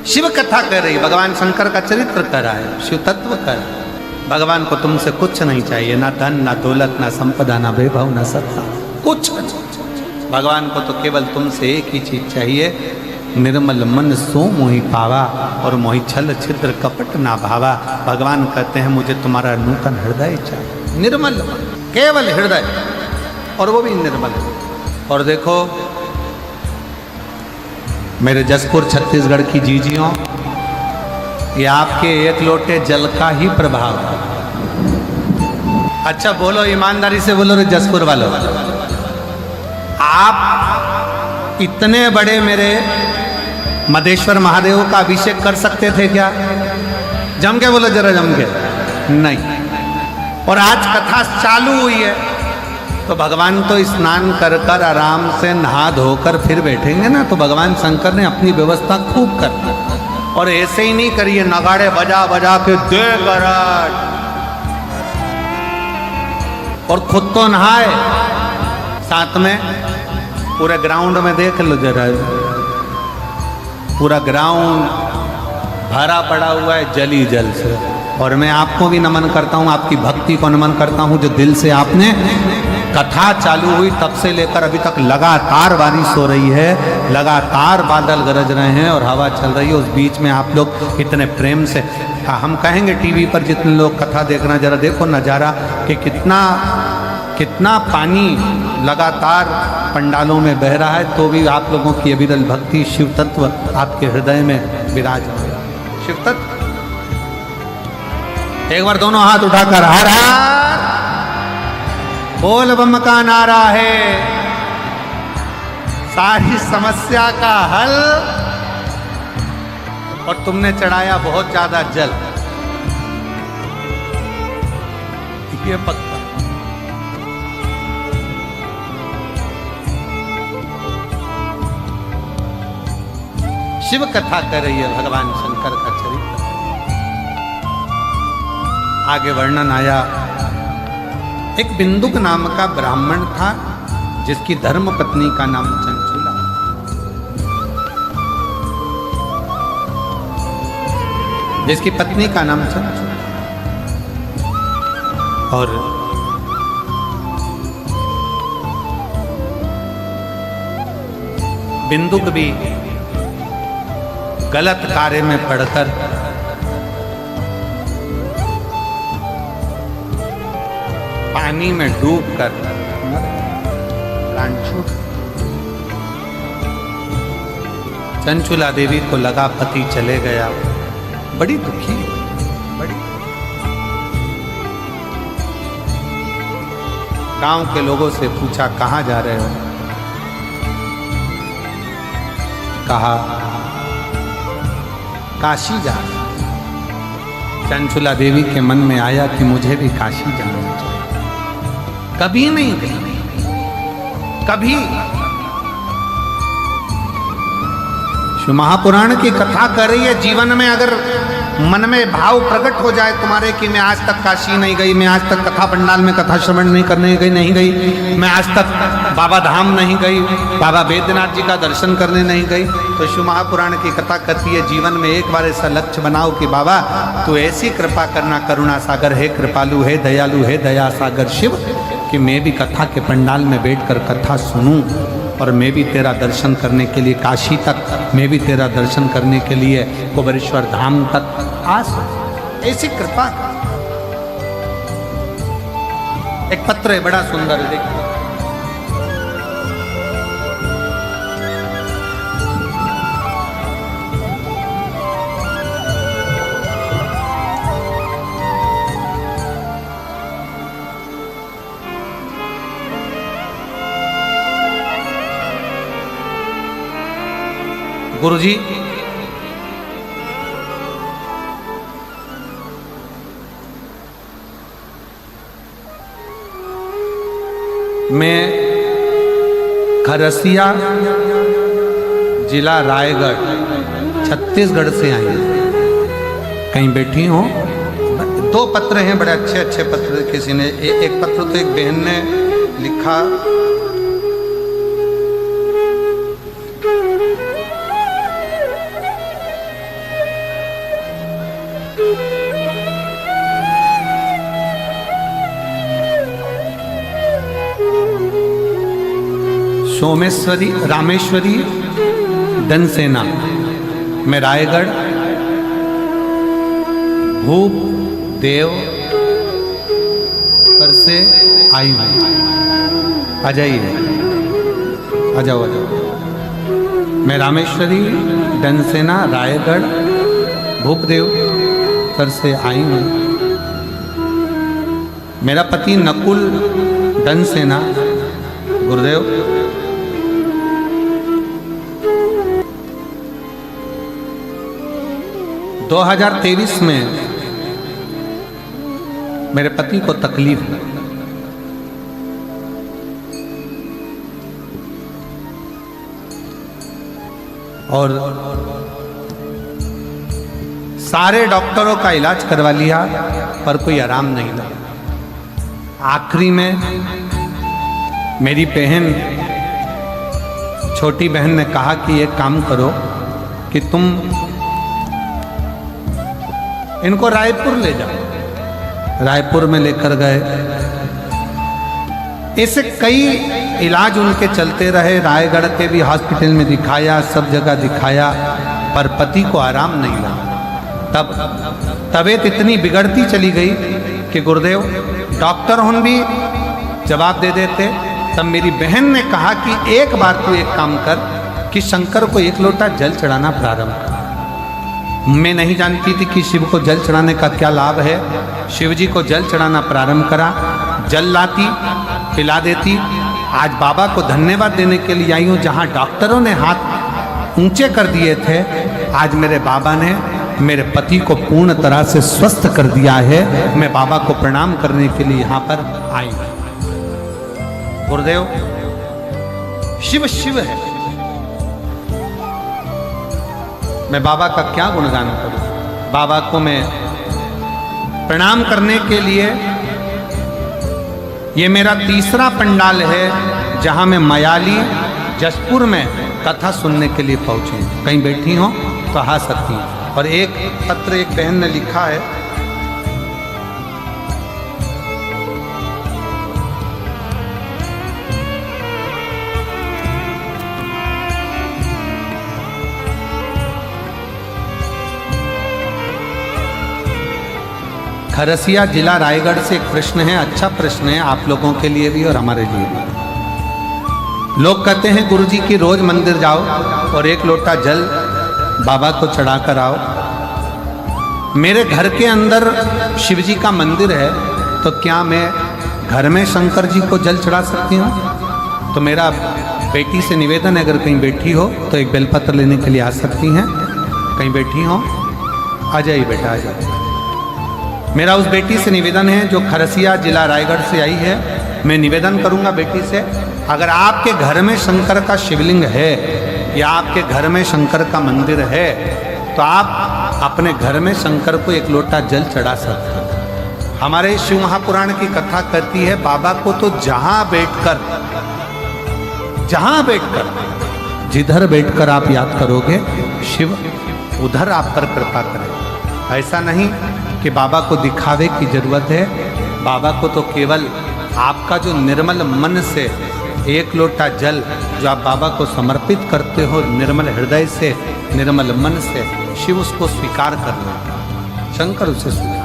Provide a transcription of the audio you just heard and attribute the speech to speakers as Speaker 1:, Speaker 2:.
Speaker 1: शिव कथा कर रही, भगवान शंकर का चरित्र कर रहा है, शिव तत्व कर रहा है। भगवान को तुमसे कुछ नहीं चाहिए, ना धन, ना दौलत, ना संपदा, ना वैभव, ना सत्ता, कुछ। भगवान को तो केवल तुमसे एक ही चीज चाहिए, निर्मल मन सो मोहि पावा और मोहि छल छिद्र कपट ना भावा। भगवान कहते हैं मुझे तुम्हारा नूतन हृदय चाहिए, निर्मल मन, केवल हृदय, और वो भी निर्मल। और देखो मेरे जसपुर छत्तीसगढ़ की जीजियों, ये आपके एक लोटे जल का ही प्रभाव है। अच्छा बोलो, ईमानदारी से बोलो रे जसपुर वालों, आप इतने बड़े मेरे मदेश्वर महादेव का अभिषेक कर सकते थे क्या? जम के बोलो जरा, जम के नहीं। और आज कथा चालू हुई है तो भगवान तो स्नान कर कर आराम से नहा धोकर फिर बैठेंगे ना, तो भगवान शंकर ने अपनी व्यवस्था खूब कर दी। और ऐसे ही नहीं करिए, नगाड़े बजा बजा के दे गराज, और खुद तो नहाए, साथ में पूरे ग्राउंड में देख लो जरा, पूरा ग्राउंड भरा पड़ा हुआ है जल ही जल से। और मैं आपको भी नमन करता हूँ, आपकी भक्ति को नमन करता हूँ, जो दिल से आपने कथा चालू हुई तब से लेकर अभी तक लगातार बारिश हो रही है, लगातार बादल गरज रहे हैं और हवा चल रही है। उस बीच में आप लोग इतने प्रेम से, हम कहेंगे टीवी पर जितने लोग कथा देखना, जरा देखो नज़ारा कि कितना पानी लगातार पंडालों में बह रहा है, तो भी आप लोगों की अविरल भक्ति, शिव तत्व आपके हृदय में विराजमान। शिव तत्व, एक बार दोनों हाथ उठाकर हर हर बोल बम का नारा है, सारी समस्या का हल। और तुमने चढ़ाया बहुत ज्यादा जल, ये पक्का। शिव कथा कर रही है भगवान शंकर का चरित्र। आगे वर्णन आया, एक बिंदुक नाम का ब्राह्मण था जिसकी धर्म पत्नी का नाम चंचुला। जिसकी पत्नी का नाम चंचुला। और बिंदुक भी गलत कार्य में पड़कर पानी में डूबकर प्राण छूट। चंचुला देवी को लगा पति चले गया, बड़ी दुखी, बड़ी। गांव के लोगों से पूछा कहाँ जा रहे हो? कहा काशी जा रहे। चंचुला देवी के मन में आया कि मुझे भी काशी जाना चाहिए। कभी नहीं गई, कभी। शिव महापुराण की कथा कर रही है। जीवन में अगर मन में भाव प्रकट हो जाए तुम्हारे कि मैं आज तक काशी नहीं गई, मैं आज तक कथा पंडाल में कथा श्रवण नहीं करने गई, नहीं गई, मैं आज तक बाबा धाम नहीं गई, बाबा बैद्यनाथ जी का दर्शन करने नहीं गई, तो शिव महापुराण की कथा कहती है जीवन में एक बार ऐसा लक्ष्य बनाओ कि बाबा तू ऐसी कृपा करना, करुणा सागर है, कृपालु है, दयालु है, दया सागर शिव, कि मैं भी कथा के पंडाल में बैठकर कथा सुनूं और मैं भी तेरा दर्शन करने के लिए काशी तक, मैं भी तेरा दर्शन करने के लिए कुबेरेश्वर धाम तक आ सकूं। ऐसी कृपा। एक पत्र है बड़ा सुंदर, देखिए। गुरुजी, मैं खरसिया जिला रायगढ़ छत्तीसगढ़ से आई हूँ। कहीं बैठी हूँ। दो पत्र हैं, बड़े अच्छे अच्छे पत्र। किसी ने एक पत्र तो एक बहन ने लिखा, सोमेश्वरी रामेश्वरी धनसेना में रायगढ़ भूप देव पर से आई हूँ। आ जाइए, आ जाओ, आ जाओ। मैं रामेश्वरी धनसेना रायगढ़ भूपदेव पर से आई हूँ। मेरा पति नकुल धनसेना गुरुदेव 2023 में मेरे पति को तकलीफ हुई और सारे डॉक्टरों का इलाज करवा लिया पर कोई आराम नहीं लगा। आखिरी में मेरी बहन, छोटी बहन ने कहा कि एक काम करो कि तुम इनको रायपुर ले जाओ। रायपुर में लेकर गए। ऐसे कई इलाज उनके चलते रहे। रायगढ़ के भी हॉस्पिटल में दिखाया, सब जगह दिखाया, पर पति को आराम नहीं लगा। तब तबीयत इतनी बिगड़ती चली गई कि गुरुदेव डॉक्टर उन भी जवाब दे देते। तब मेरी बहन ने कहा कि एक बार तू एक काम कर कि शंकर को एक लोटा जल चढ़ाना प्रारंभ कर। मैं नहीं जानती थी कि शिव को जल चढ़ाने का क्या लाभ है। शिव जी को जल चढ़ाना प्रारंभ करा, जल लाती, पिला देती। आज बाबा को धन्यवाद देने के लिए आई हूँ। जहाँ डॉक्टरों ने हाथ ऊंचे कर दिए थे, आज मेरे बाबा ने मेरे पति को पूर्ण तरह से स्वस्थ कर दिया है। मैं बाबा को प्रणाम करने के लिए यहाँ पर आई हूँ। गुरुदेव शिव शिव है। मैं बाबा का क्या गुणगान करूं। बाबा को मैं प्रणाम करने के लिए, ये मेरा तीसरा पंडाल है जहां मैं मयाली जसपुर में कथा सुनने के लिए पहुंची। कहीं बैठी हो तो आ सकती हूँ। और एक पत्र एक बहन ने लिखा है, खरसिया जिला रायगढ़ से एक प्रश्न है। अच्छा प्रश्न है आप लोगों के लिए भी और हमारे लिए भी। लोग कहते हैं गुरुजी की रोज मंदिर जाओ और एक लोटा जल बाबा को चढ़ा कर आओ। मेरे घर के अंदर शिव जी का मंदिर है, तो क्या मैं घर में शंकर जी को जल चढ़ा सकती हूँ? तो मेरा बेटी से निवेदन है, अगर कहीं बैठी हो तो एक बेलपत्र लेने के लिए आ सकती हैं। कहीं बैठी हो आ जाइए बेटा, आ जाइए। मेरा उस बेटी से निवेदन है जो खरसिया जिला रायगढ़ से आई है। मैं निवेदन करूंगा बेटी से, अगर आपके घर में शंकर का शिवलिंग है या आपके घर में शंकर का मंदिर है तो आप अपने घर में शंकर को एक लोटा जल चढ़ा सकते हैं। हमारे शिव महापुराण की कथा कहती है बाबा को तो जहां बैठकर जिधर बैठकर आप याद करोगे शिव उधर आप पर कृपा करें। ऐसा नहीं कि बाबा को दिखावे की जरूरत है। बाबा को तो केवल आपका जो निर्मल मन से एक लोटा जल जो आप बाबा को समर्पित करते हो, निर्मल हृदय से, निर्मल मन से, शिव उसको स्वीकार कर लेता, शंकर उसे स्वीकार